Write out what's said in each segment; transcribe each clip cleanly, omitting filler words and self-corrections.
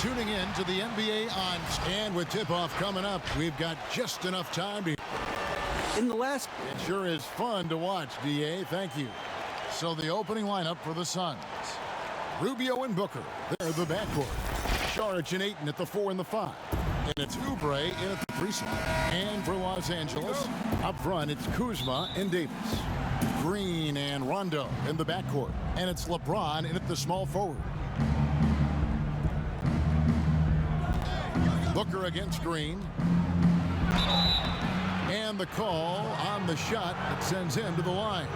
tuning in to the NBA on. And with tip-off coming up, we've got just enough time to... In the last... It sure is fun to watch, D.A. Thank you. So the opening lineup for the Suns. Rubio and Booker. They're the backcourt. Saric and Ayton at the 4 and the 5. And it's Oubre in at the 3 slot. And for Los Angeles, up front, it's Kuzma and Davis. Green and Rondo in the backcourt. And it's LeBron in at the small forward. Booker against Green. And the call on the shot that sends him to the line.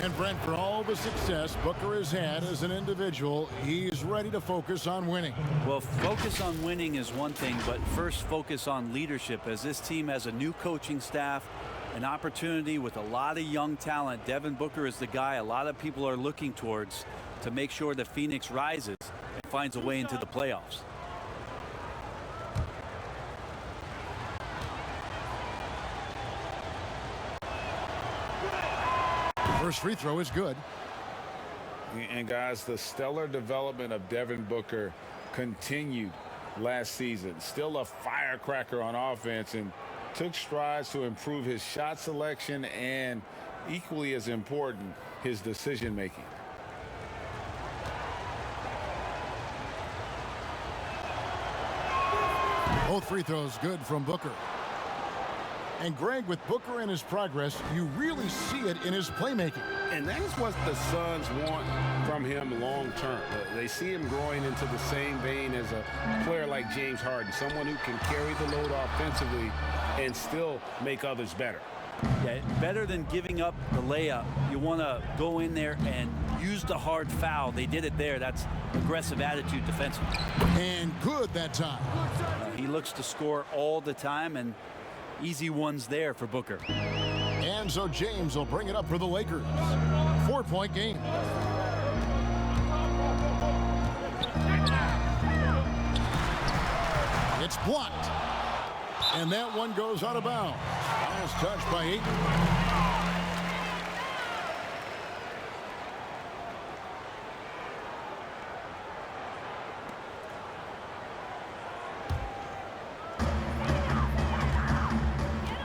And Brent, for all the success Booker has had as an individual, he's ready to focus on winning. Well, focus on winning is one thing, but first focus on leadership, as this team has a new coaching staff, an opportunity with a lot of young talent. Devin Booker is the guy a lot of people are looking towards to make sure that Phoenix rises and finds a way into the playoffs. First free throw is good. And guys, the stellar development of Devin Booker continued last season. Still a firecracker on offense and took strides to improve his shot selection and, equally as important, his decision making. Both free throws good from Booker. And Greg, with Booker and his progress, you really see it in his playmaking. And that is what the Suns want from him long term. They see him growing into the same vein as a player like James Harden, someone who can carry the load offensively and still make others better. Yeah, better than giving up the layup. You want to go in there and use the hard foul. They did it there. That's aggressive attitude defensively. And good that time. He looks to score all the time, and easy ones there for Booker. And so James will bring it up for the Lakers. 4-point game. It's blocked. And that one goes out of bounds. Last touch by Ayton.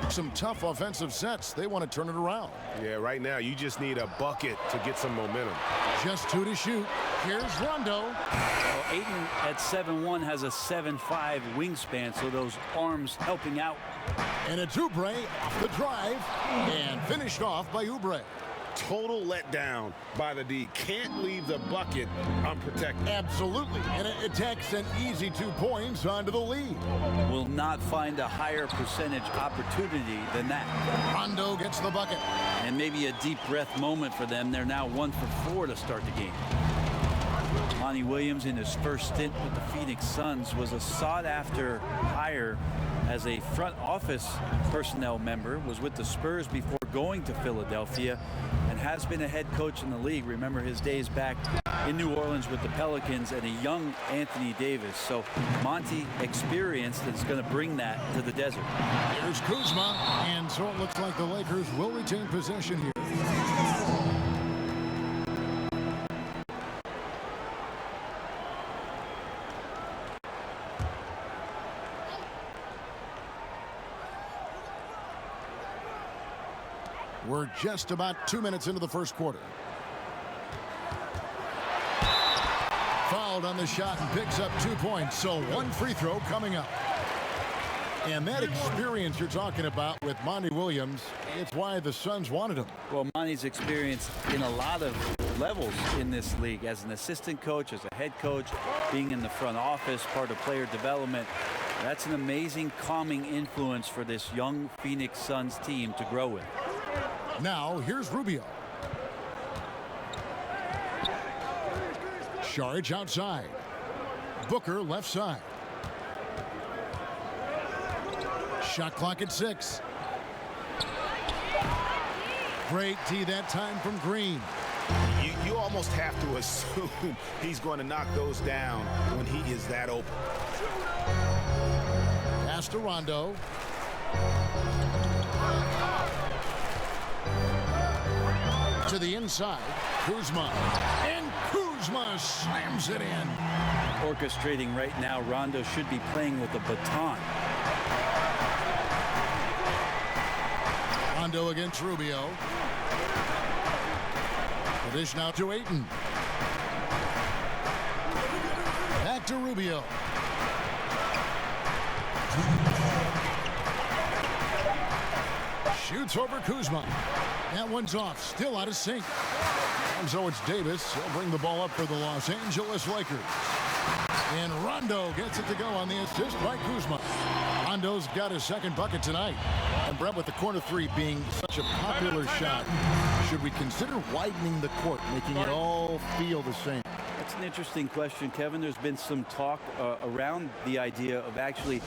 Some tough offensive sets. They want to turn it around. Yeah, right now you just need a bucket to get some momentum. Just 2 to shoot. Here's Rondo. Well, Ayton at 7'1" has a 7'5" wingspan, so those arms helping out. And it's Oubre off the drive and finished off by Oubre. Total letdown by the D. Can't leave the bucket unprotected. Absolutely. And it takes an easy 2 points onto the lead. Will not find a higher percentage opportunity than that. Rondo gets the bucket. And maybe a deep breath moment for them. They're now 1 for 4 to start the game. Monty Williams, in his first stint with the Phoenix Suns, was a sought-after hire as a front office personnel member, was with the Spurs before going to Philadelphia, and has been a head coach in the league. Remember his days back in New Orleans with the Pelicans and a young Anthony Davis. So Monty, experienced, and is going to bring that to the desert. Here's Kuzma, and so it looks like the Lakers will retain possession here. We're just about 2 minutes into the first quarter. Fouled on the shot and picks up 2 points. So 1 free throw coming up. And that experience you're talking about with Monty Williams, it's why the Suns wanted him. Well, Monty's experience in a lot of levels in this league, as an assistant coach, as a head coach, being in the front office, part of player development. That's an amazing calming influence for this young Phoenix Suns team to grow with. Now, here's Rubio. Saric outside. Booker left side. Shot clock at 6. Great tee that time from Green. You almost have to assume he's going to knock those down when he is that open. Pass to Rondo. To the inside. Kuzma. And Kuzma Kuzma slams it in. Orchestrating right now. Rondo should be playing with a baton. Rondo against Rubio. The dish now to Ayton. Back to Rubio. Shoots over Kuzma. That one's off. Still out of sync. And so it's Davis. He'll bring the ball up for the Los Angeles Lakers. And Rondo gets it to go on the assist by Kuzma. Rondo's got his second bucket tonight. And Brett, with the corner three being such a popular shot, should we consider widening the court, making it all feel the same? That's an interesting question, Kevin. There's been some talk around the idea of actually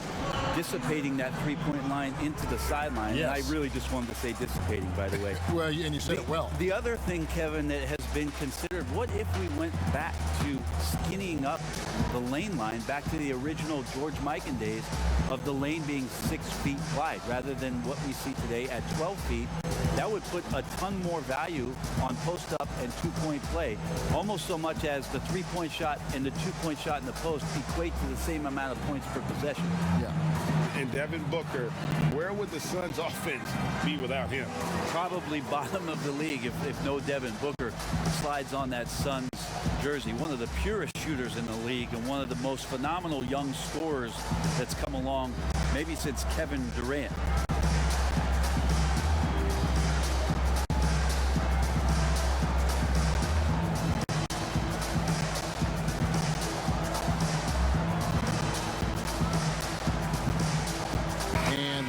dissipating that three-point line into the sideline. Yes. And I really just wanted to say dissipating, by the way. Well, and you said it well. The other thing, Kevin, that has been considered, what if we went back to skinnying up the lane line, back to the original George Mikan days of the lane being 6 feet wide rather than what we see today at 12 feet? That would put a ton more value on post-up and two-point play, almost so much as the three-point shot and the two-point shot in the post equate to the same amount of points per possession. Yeah. And Devin Booker, where would the Suns' offense be without him? Probably bottom of the league if no Devin Booker slides on that Suns jersey. One of the purest shooters in the league and one of the most phenomenal young scorers that's come along maybe since Kevin Durant.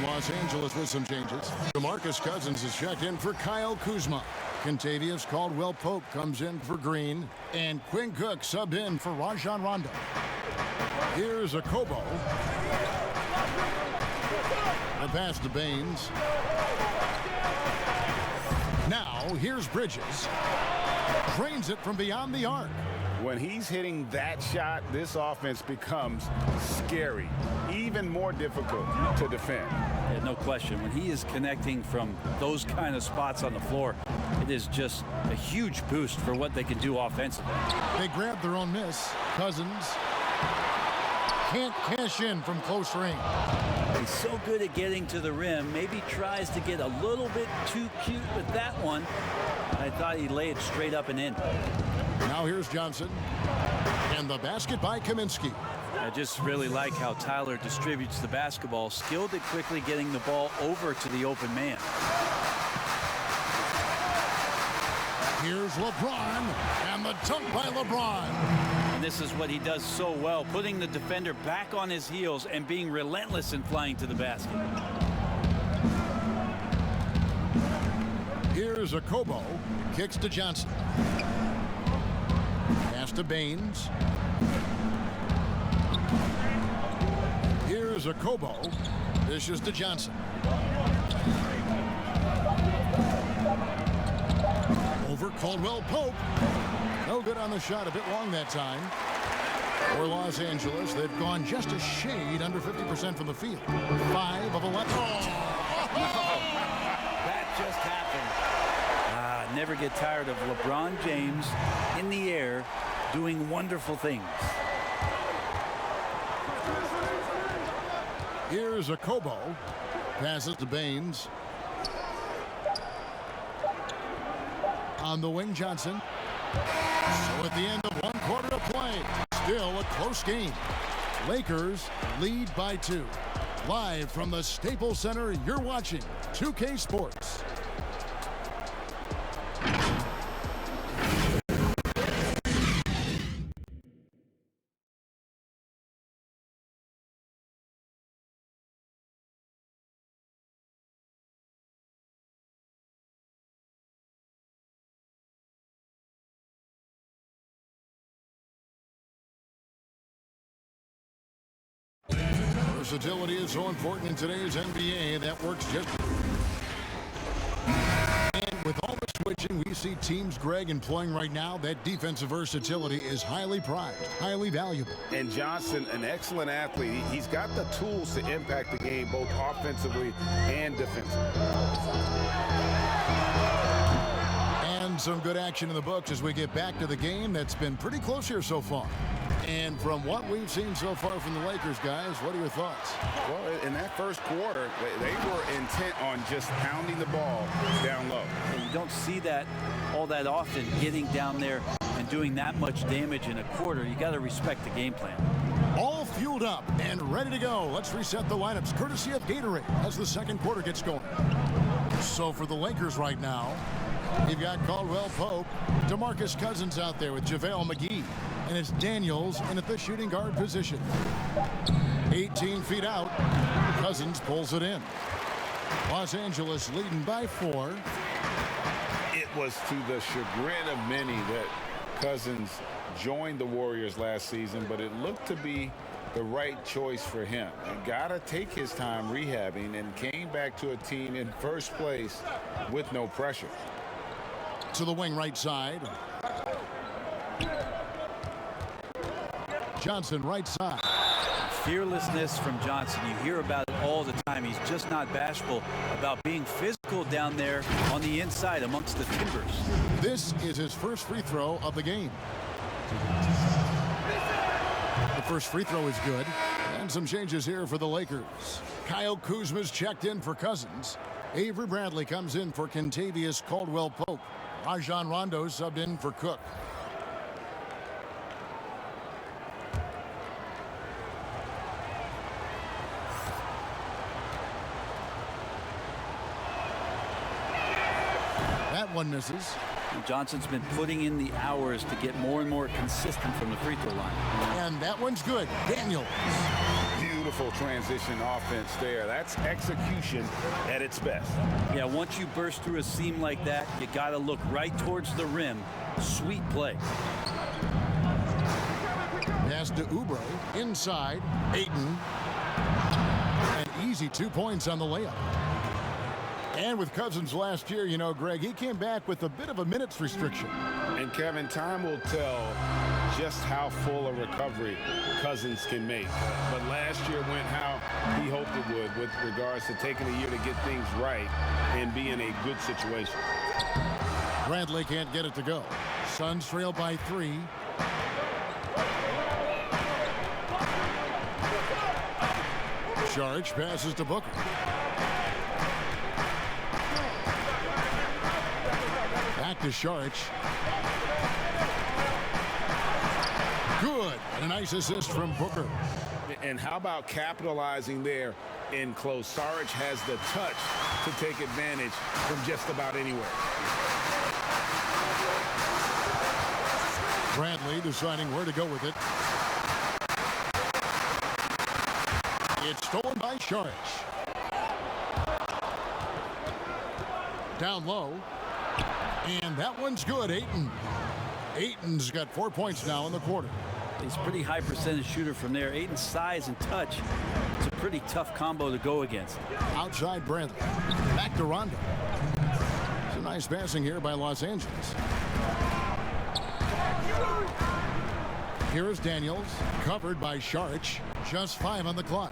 Los Angeles with some changes. DeMarcus Cousins is checked in for Kyle Kuzma. Kentavious Caldwell-Pope comes in for Green. And Quinn Cook subbed in for Rajon Rondo. Here's a Kobo. The pass to Baines. Now here's Bridges. Drains it from beyond the arc. When he's hitting that shot, this offense becomes scary, even more difficult to defend. Yeah, no question. When he is connecting from those kind of spots on the floor, it is just a huge boost for what they can do offensively. They grab their own miss. Cousins can't cash in from close range. He's so good at getting to the rim. Maybe tries to get a little bit too cute with that one. I thought he laid it straight up and in. Now here's Johnson. And the basket by Kaminsky. I just really like how Tyler distributes the basketball, skilled at quickly getting the ball over to the open man. Here's LeBron, and the dunk by LeBron. And this is what he does so well, putting the defender back on his heels and being relentless in flying to the basket. Here's a Kobo, kicks to Johnson. Pass to Baines. Here's a Kobo. Dishes to Johnson. Over Caldwell-Pope. No good on the shot. A bit long that time. For Los Angeles, they've gone just a shade under 50% from the field. 5 of 11. That just happened. Never get tired of LeBron James in the air doing wonderful things. Here's a Kobo. Passes to Baines. On the wing, Johnson. So at the end of one quarter of play, still a close game. Lakers lead by 2. Live from the Staples Center, you're watching 2K Sports. Versatility is so important in today's NBA. That works just. And with all the switching we see teams, Greg, employing right now, that defensive versatility is highly prized, highly valuable. And Johnson, an excellent athlete. He's got the tools to impact the game both offensively and defensively. And some good action in the books as we get back to the game that's been pretty close here so far. And from what we've seen so far from the Lakers, guys, what are your thoughts? Well, in that first quarter, they were intent on just pounding the ball down low. And you don't see that all that often, getting down there and doing that much damage in a quarter. You got to respect the game plan. All fueled up and ready to go. Let's reset the lineups courtesy of Gatorade as the second quarter gets going. So for the Lakers right now, you've got Caldwell Pope, DeMarcus Cousins out there with JaVale McGee, and it's Daniels in at the shooting guard position. 18 feet out, Cousins pulls it in. Los Angeles leading by 4. It was to the chagrin of many that Cousins joined the Warriors last season, but it looked to be the right choice for him. He got to take his time rehabbing and came back to a team in first place with no pressure. To the wing right side. Johnson right side. Fearlessness from Johnson. You hear about it all the time. He's just not bashful about being physical down there on the inside amongst the timbers. This is his first free throw of the game. The first free throw is good. And some changes here for the Lakers. Kyle Kuzma's checked in for Cousins. Avery Bradley comes in for Kentavious Caldwell-Pope. Rajon Rondo subbed in for Cook. That one misses. Johnson's been putting in the hours to get more and more consistent from the free throw line. And that one's good. Daniels. Beautiful transition offense there. That's execution at its best. Yeah, once you burst through a seam like that, you got to look right towards the rim. Sweet play. Pass to Oubre. Inside. Ayton. An easy 2 points on the layup. And with Cousins last year, you know, Greg, he came back with a bit of a minutes restriction. And Kevin, time will tell just how full a recovery Cousins can make. But last year went how he hoped it would with regards to taking a year to get things right and be in a good situation. Bradley can't get it to go. Suns trail by 3. Saric passes to Booker. Back to Saric. Good. And a nice assist from Booker. And how about capitalizing there in close? Saric has the touch to take advantage from just about anywhere. Bradley deciding where to go with it. It's stolen by Saric. Down low. And that one's good. Ayton's got 4 points now in the quarter. He's a pretty high percentage shooter from there. Ayton's size and touch, it's a pretty tough combo to go against. Outside Bradley. Back to Rondo. It's a nice passing here by Los Angeles. Here is Daniels, covered by Saric. Just 5 on the clock.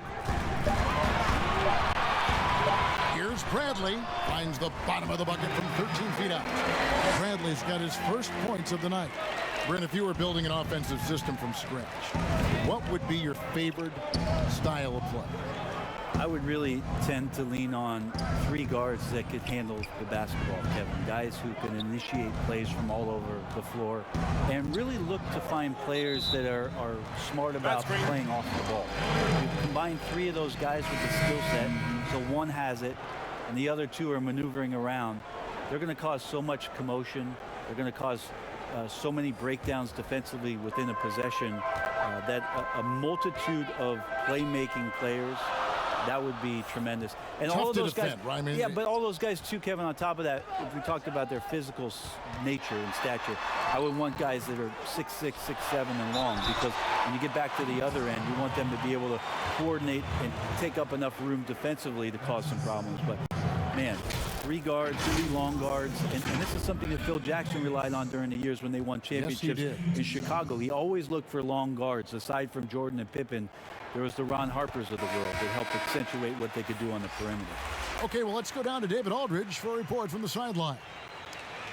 Here's Bradley. Finds the bottom of the bucket from 13 feet out. Bradley's got his first points of the night. Brent, if you were building an offensive system from scratch, what would be your favorite style of play? I would really tend to lean on 3 guards that could handle the basketball, Kevin. Guys who can initiate plays from all over the floor and really look to find players that are smart about playing off the ball. You combine 3 of those guys with the skill set, so one has it and the other 2 are maneuvering around. They're going to cause so much commotion. They're going to cause so many breakdowns defensively within a possession that a multitude of playmaking players, that would be tremendous. And tough all of those to defend, guys, right? I mean, yeah, but all those guys too, Kevin, on top of that, if we talked about their physical nature and stature, I would want guys that are 6'6", 6'7", and long, because when you get back to the other end, you want them to be able to coordinate and take up enough room defensively to cause some problems. But man, 3 guards, 3 long guards, and this is something that Phil Jackson relied on during the years when they won championships in Chicago. He always looked for long guards. Aside from Jordan and Pippen, there was the Ron Harpers of the world that helped accentuate what they could do on the perimeter. Okay, well, let's go down to David Aldridge for a report from the sideline.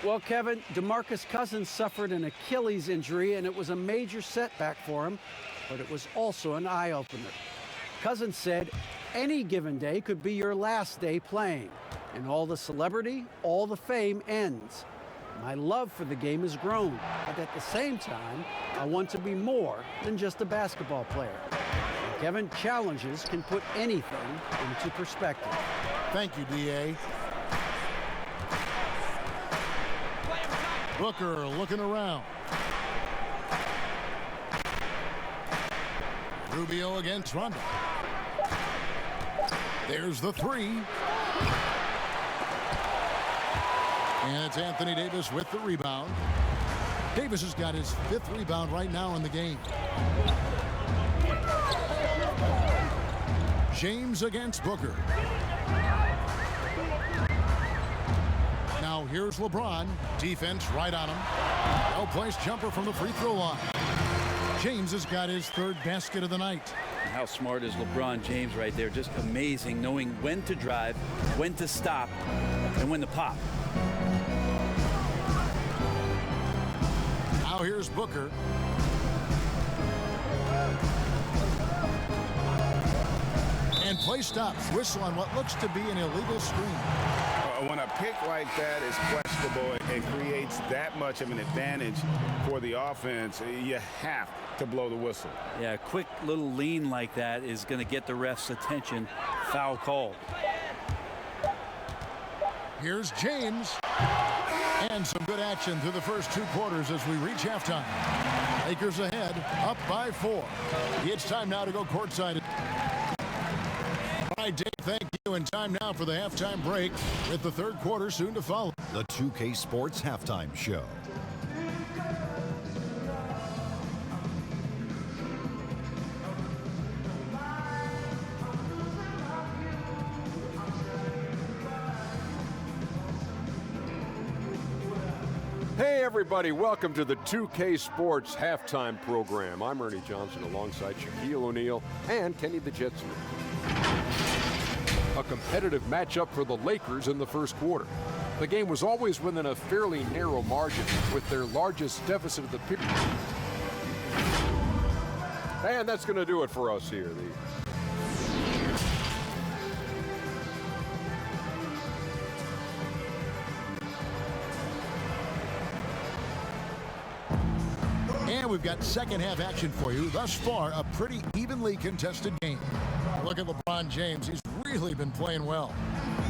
Well, Kevin, DeMarcus Cousins suffered an Achilles injury, and it was a major setback for him, but it was also an eye-opener. Cousins said, any given day could be your last day playing, and all the celebrity, all the fame ends. My love for the game has grown, but at the same time, I want to be more than just a basketball player. And Kevin, challenges can put anything into perspective. Thank you, D.A. Booker looking around. Rubio against Rondo. There's the three. And it's Anthony Davis with the rebound. Davis has got his 5th rebound right now in the game. James against Booker. Now here's LeBron. Defense right on him. Well-placed jumper from the free throw line. James has got his 3rd basket of the night. How smart is LeBron James right there? Just amazing, knowing when to drive, when to stop, and when to pop. Now here's Booker. And play stops. Whistle on what looks to be an illegal screen. When a pick like that is questionable, it creates that much of an advantage for the offense. You have to blow the whistle. Yeah, a quick little lean like that is going to get the ref's attention. Foul called. Here's James. And some good action through the first 2 quarters as we reach halftime. Lakers ahead, up by 4. It's time now to go courtside. All right, Dave, thank you. And time now for the halftime break with the 3rd quarter soon to follow. The 2K Sports Halftime Show. Hey everybody, welcome to the 2K Sports Halftime Program. I'm Ernie Johnson alongside Shaquille O'Neal and Kenny the Jet Smith. A competitive matchup for the Lakers in the first quarter. The game was always within a fairly narrow margin with their largest deficit of the period. And that's going to do it for us here. And we've got second half action for you. Thus far, a pretty evenly contested game. Look at LeBron James. He's really been playing well.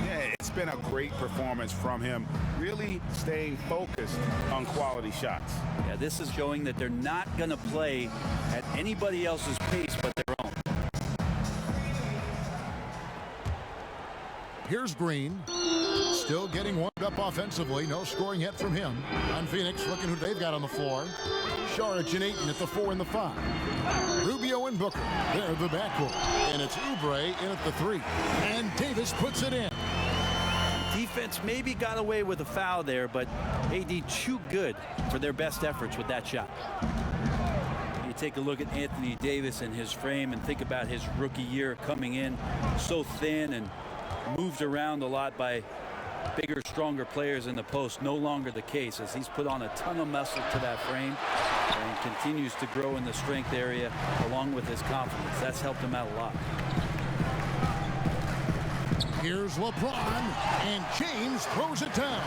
Yeah, it's been a great performance from him, really staying focused on quality shots. Yeah, this is showing that they're not going to play at anybody else's pace but their own. Here's Green. Still getting warmed up offensively. No scoring yet from him. On Phoenix, looking who they've got on the floor. Saric and Ayton at the 4 and the 5. Rubio and Booker. They're the backcourt. And it's Oubre in at the 3. And Davis puts it in. Defense maybe got away with a foul there, but AD too good for their best efforts with that shot. You take a look at Anthony Davis and his frame and think about his rookie year coming in so thin and moved around a lot by bigger, stronger players in the post. No longer the case, as he's put on a ton of muscle to that frame and continues to grow in the strength area along with his confidence. That's helped him out a lot. Here's LeBron, and James throws it down.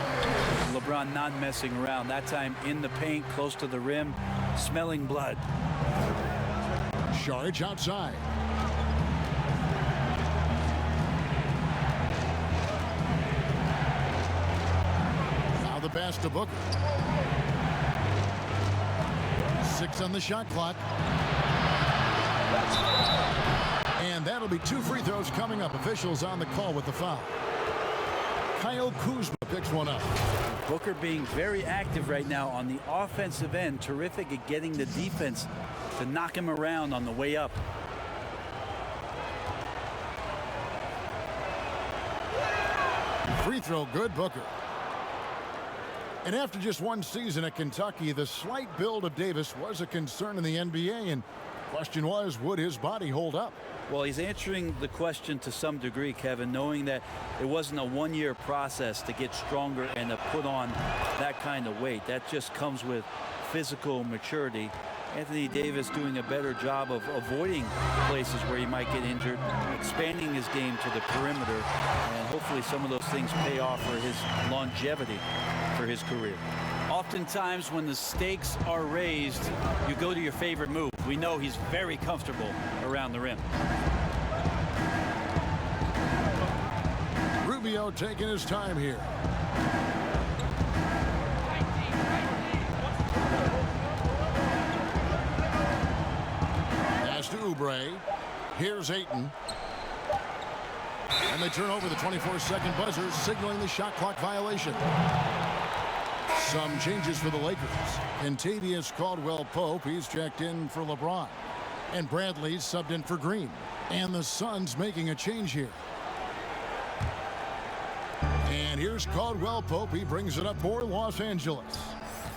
LeBron not messing around. That time in the paint, close to the rim, smelling blood. Saric outside. Now the pass to Booker. 6 on the shot clock. And that'll be 2 free throws coming up. Officials on the call with the foul. Kyle Kuzma picks one up. Booker being very active right now on the offensive end. Terrific at getting the defense to knock him around on the way up. Free throw good, Booker. And after just 1 season at Kentucky, the slight build of Davis was a concern in the NBA, and question was, would his body hold up? Well, he's answering the question to some degree, Kevin, knowing that it wasn't a one-year process to get stronger and to put on that kind of weight. That just comes with physical maturity. Anthony Davis doing a better job of avoiding places where he might get injured, expanding his game to the perimeter, and hopefully some of those things pay off for his longevity for his career. Oftentimes when the stakes are raised, you go to your favorite move. We know he's very comfortable around the rim. Rubio taking his time here. Pass to Oubre. Here's Ayton. And they turn over the 24-second buzzer, signaling the shot clock violation. Some changes for the Lakers. Kentavious Caldwell-Pope, he's checked in for LeBron. And Bradley's subbed in for Green. And the Suns making a change here. And here's Caldwell-Pope. He brings it up for Los Angeles.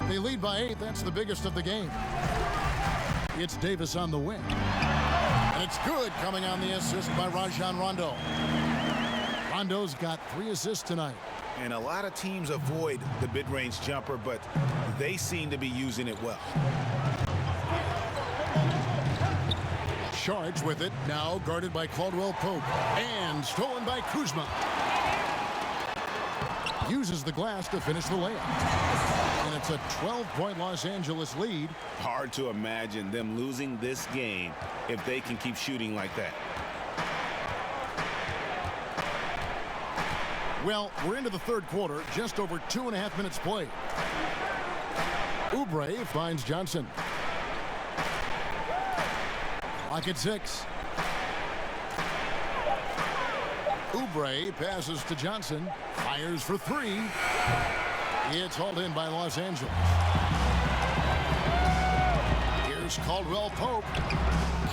They lead by 8. That's the biggest of the game. It's Davis on the wing. And it's good, coming on the assist by Rajon Rondo. Rondo's got 3 assists tonight. And a lot of teams avoid the mid-range jumper, but they seem to be using it well. Charged with it, now guarded by Caldwell-Pope. And stolen by Kuzma. Uses the glass to finish the layup. And it's a 12-point Los Angeles lead. Hard to imagine them losing this game if they can keep shooting like that. Well, we're into the third quarter, just over 2.5 minutes played. Oubre finds Johnson. Clock at 6. Oubre passes to Johnson. Fires for 3. It's hauled in by Los Angeles. Here's Caldwell-Pope.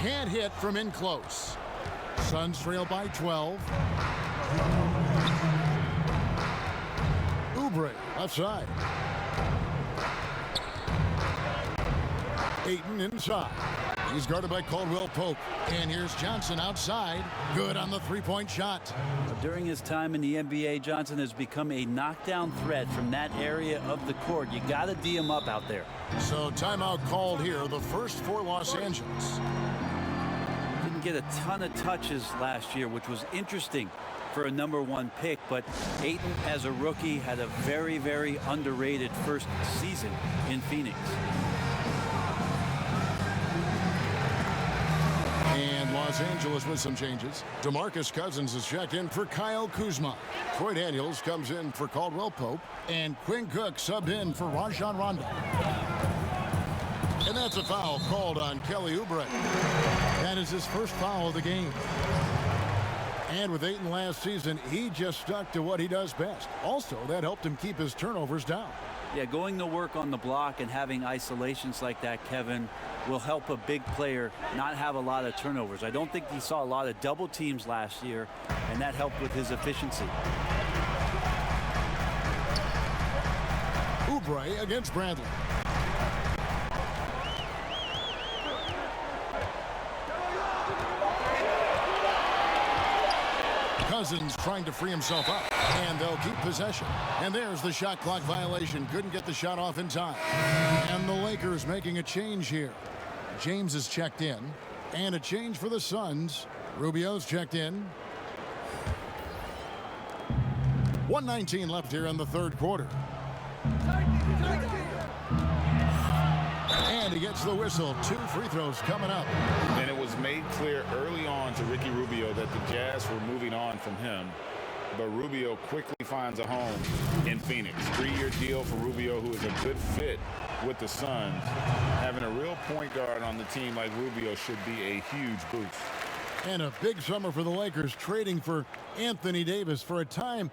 Can't hit from in close. Suns trail by 12. Oubre, left side. Ayton inside. He's guarded by Caldwell-Pope. And here's Johnson outside. Good on the three-point shot. During his time in the NBA, Johnson has become a knockdown threat from that area of the court. You got to D him up out there. So timeout called here, the first for Los Angeles. Didn't get a ton of touches last year, which was interesting for a #1 pick, but Ayton as a rookie had a very, very underrated first season in Phoenix. And Los Angeles with some changes. DeMarcus Cousins is checked in for Kyle Kuzma. Troy Daniels comes in for Caldwell-Pope. And Quinn Cook subbed in for Rajon Rondo. And that's a foul called on Kelly Oubre. That is his first foul of the game. And with Ayton last season, he just stuck to what he does best. Also, that helped him keep his turnovers down. Yeah, going to work on the block and having isolations like that, Kevin, will help a big player not have a lot of turnovers. I don't think he saw a lot of double teams last year, and that helped with his efficiency. Oubre against Bradley. Cousins trying to free himself up, and they'll keep possession. And there's the shot clock violation. Couldn't get the shot off in time. And the Lakers making a change here. James is checked in, and a change for the Suns. Rubio's checked in. 1:19 left here in the third quarter. And he gets the whistle. 2 free throws coming up. And it was made clear early on to Ricky Rubio that the Jazz were moving on from him. But Rubio quickly finds a home in Phoenix. 3-year deal for Rubio, who is a good fit with the Suns. Having a real point guard on the team like Rubio should be a huge boost. And a big summer for the Lakers, trading for Anthony Davis. For a time,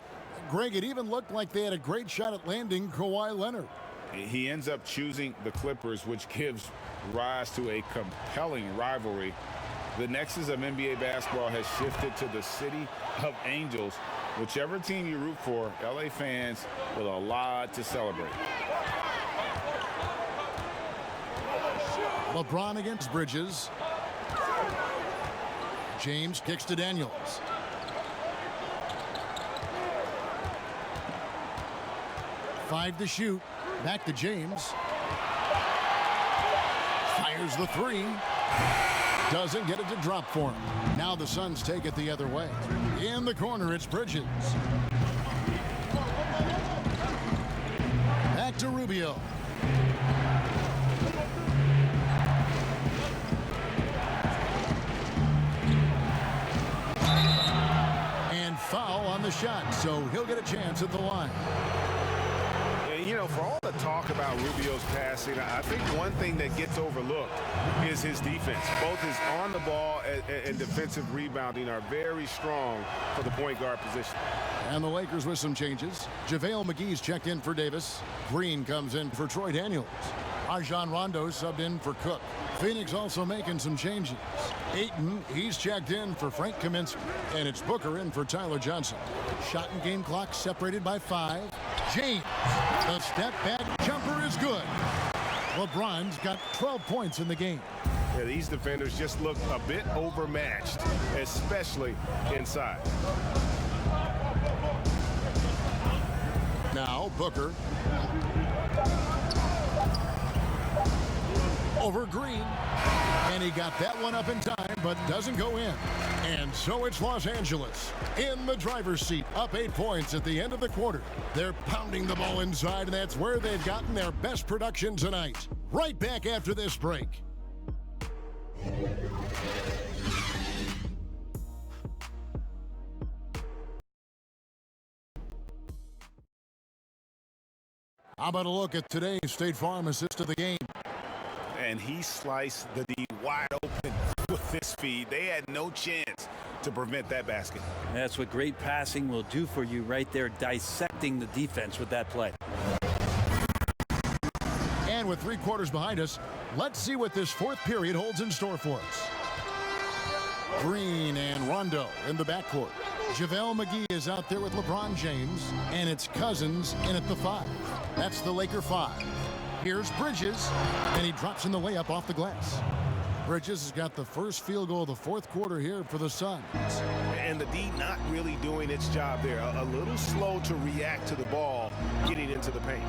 Greg, it even looked like they had a great shot at landing Kawhi Leonard. He ends up choosing the Clippers, which gives rise to a compelling rivalry. The nexus of NBA basketball has shifted to the city of Angels. Whichever team you root for, LA fans with a lot to celebrate. LeBron against Bridges. James kicks to Daniels. Five to shoot. Back to James. Fires the three. Doesn't get it to drop for him. Now the Suns take it the other way. In the corner, it's Bridges. Back to Rubio. And foul on the shot, so he'll get a chance at the line. You know, for all the talk about Rubio's passing, I think one thing that gets overlooked is his defense. Both his on the ball and defensive rebounding are very strong for the point guard position. And the Lakers with some changes. JaVale McGee's checked in for Davis. Green comes in for Troy Daniels. Rajon Rondo subbed in for Cook. Phoenix also making some changes. Ayton, he's checked in for Frank Kaminsky. And it's Booker in for Tyler Johnson. Shot and game clock separated by 5. James, the step back jumper is good. LeBron's got 12 points in the game. Yeah, these defenders just look a bit overmatched, especially inside. Now Booker. Over Green. And he got that one up in time, but doesn't go in. And so it's Los Angeles in the driver's seat, up 8 points at the end of the quarter. They're pounding the ball inside, and that's where they've gotten their best production tonight. Right back after this break. How about a look at today's State Farm assist of the game? And he sliced the D wide open with this feed. They had no chance to prevent that basket. That's what great passing will do for you right there, dissecting the defense with that play. And with 3 quarters behind us, let's see what this fourth period holds in store for us. Green and Rondo in the backcourt. JaVale McGee is out there with LeBron James, and it's Cousins in at the 5. That's the Laker 5. Here's Bridges, and he drops in the layup off the glass. Bridges has got the first field goal of the fourth quarter here for the Suns. And the D not really doing its job there. A little slow to react to the ball getting into the paint.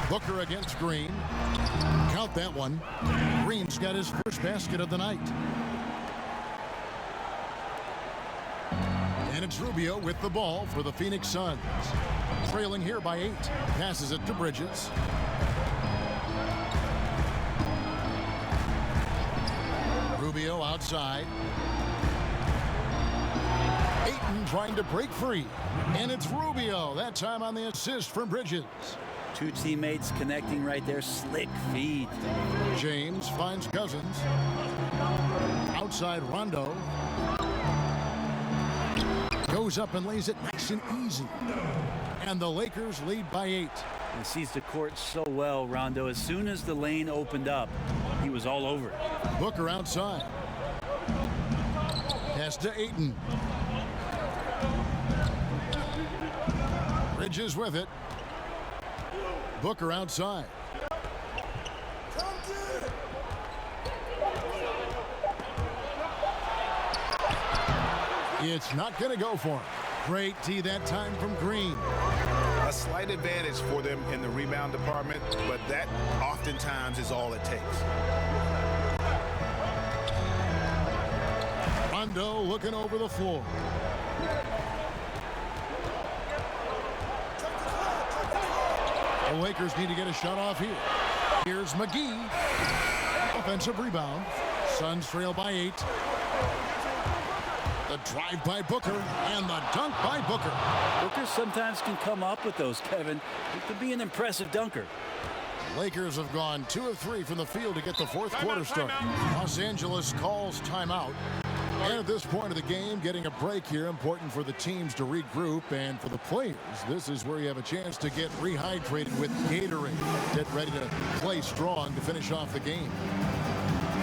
Booker against Green. Count that one. Green's got his first basket of the night. And it's Rubio with the ball for the Phoenix Suns. Trailing here by 8. Passes it to Bridges. Rubio outside. Ayton trying to break free. And it's Rubio. That time on the assist from Bridges. 2 teammates connecting right there. Slick feed. James finds Cousins. Outside Rondo. Goes up and lays it nice and easy. And the Lakers lead by 8. He sees the court so well, Rondo. As soon as the lane opened up, he was all over it. Booker outside. Pass to Ayton. Bridges with it. Booker outside. It's not going to go for him. Great D that time from Green. A slight advantage for them in the rebound department, but that oftentimes is all it takes. Rondo looking over the floor. The Lakers need to get a shot off here. Here's McGee. Offensive rebound. Suns trail by 8. The drive by Booker and the dunk by Booker. Booker sometimes can come up with those, Kevin. He could be an impressive dunker. Lakers have gone 2 of 3 from the field to get the fourth quarter started. Los Angeles calls timeout. And at this point of the game, getting a break here, important for the teams to regroup, and for the players, this is where you have a chance to get rehydrated with Gatorade. Get ready to play strong to finish off the game.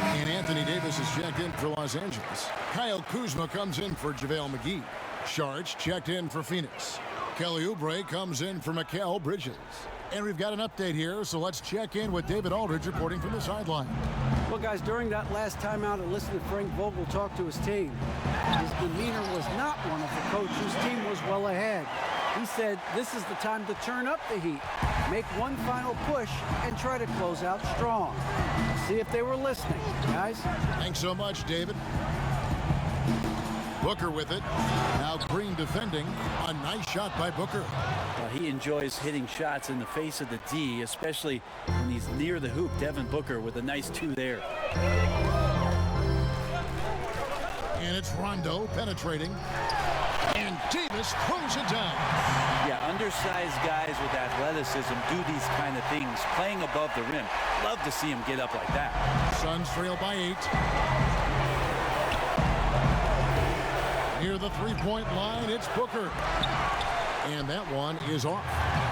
And Anthony Davis is checked in for Los Angeles. Kyle Kuzma comes in for JaVale McGee. Sharch checked in for Phoenix. Kelly Oubre comes in for Mikal Bridges. And we've got an update here, so let's check in with David Aldridge reporting from the sideline. Well, guys, during that last timeout, I listened to Frank Vogel talk to his team. His demeanor was not one of the coach whose team was well ahead. He said this is the time to turn up the heat, make one final push, and try to close out strong. See if they were listening, guys. Thanks so much, David. Booker with it. Now Green defending. A nice shot by Booker. Well, he enjoys hitting shots in the face of the D, especially when he's near the hoop. Devin Booker with a nice 2 there. And it's Rondo penetrating. And Davis throws it down. Yeah, undersized guys with athleticism do these kind of things, playing above the rim. Love to see him get up like that. Suns trail by 8. Near the three-point line, it's Booker. And that one is off.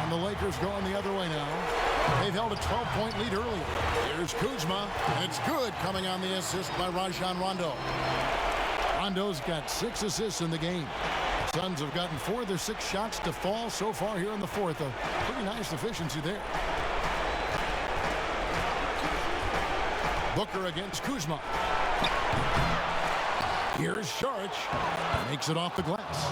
And the Lakers going the other way now. They've held a 12-point lead earlier. Here's Kuzma, and it's good, coming on the assist by Rajon Rondo. Rondo's got 6 assists in the game. The Suns have gotten 4 of their 6 shots to fall so far here in the fourth. A pretty nice efficiency there. Booker against Kuzma. Here's Saric. Makes it off the glass.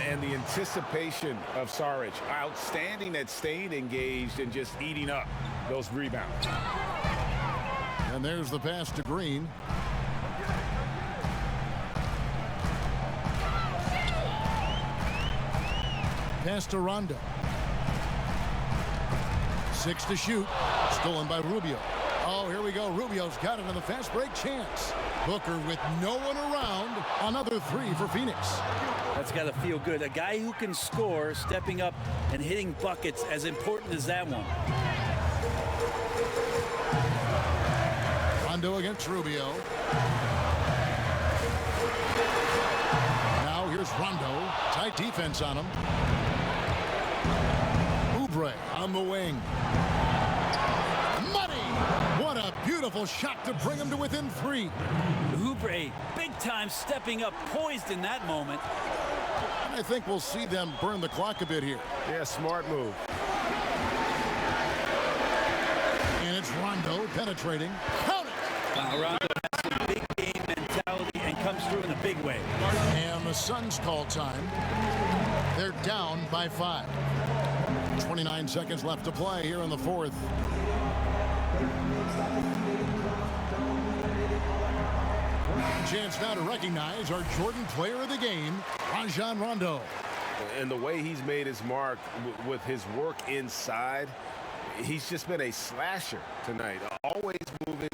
And the anticipation of Saric, outstanding at staying engaged and just eating up those rebounds. And there's the pass to Green. Pass to Rondo. 6 to shoot. Stolen by Rubio. Oh, here we go. Rubio's got it on the fast break chance. Booker with no one around. Another 3 for Phoenix. That's got to feel good. A guy who can score, stepping up and hitting buckets, as important as that one. Rondo against Rubio. Now here's Rondo. Tight defense on him. Oubre on the wing. What a beautiful shot to bring him to within 3. Oubre, big time stepping up, poised in that moment. I think we'll see them burn the clock a bit here. Yeah, smart move. And it's Rondo penetrating. Count it! Rondo has some big game mentality and comes through in a big way. And the Suns call time. They're down by 5. 29 seconds left to play here in the fourth. Chance now to recognize our Jordan player of the game, Rajon Rondo. And the way he's made his mark with his work inside, he's just been a slasher tonight. Always moving,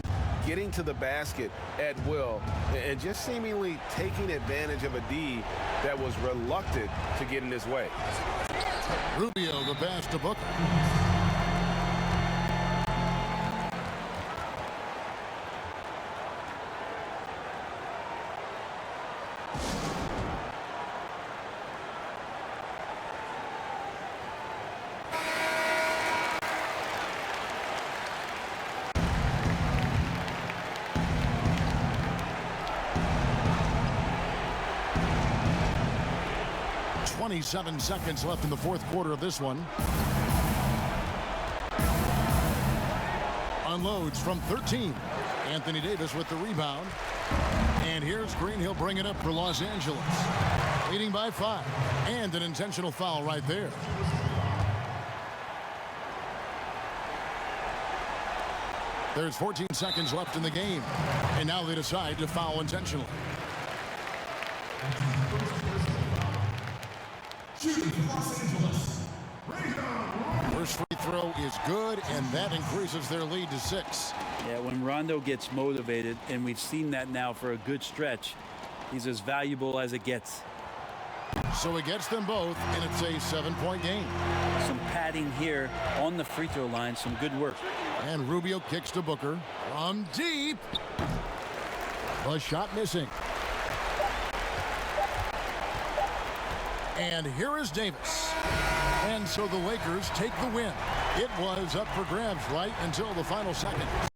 getting to the basket at will, and just seemingly taking advantage of a D that was reluctant to get in his way. Rubio, the pass to Booker. 27 seconds left in the fourth quarter of this one. Unloads from 13. Anthony Davis with the rebound. And here's Green. He'll bring it up for Los Angeles. Leading by 5. And an intentional foul right there. There's 14 seconds left in the game. And now they decide to foul intentionally. First free throw is good, and that increases their lead to 6. Yeah, when Rondo gets motivated, and we've seen that now for a good stretch, he's as valuable as it gets. So he gets them both, and it's a 7-point game. Some padding here on the free throw line, some good work. And Rubio kicks to Booker from deep. A shot missing. And here is Davis. And so the Lakers take the win. It was up for grabs right until the final second.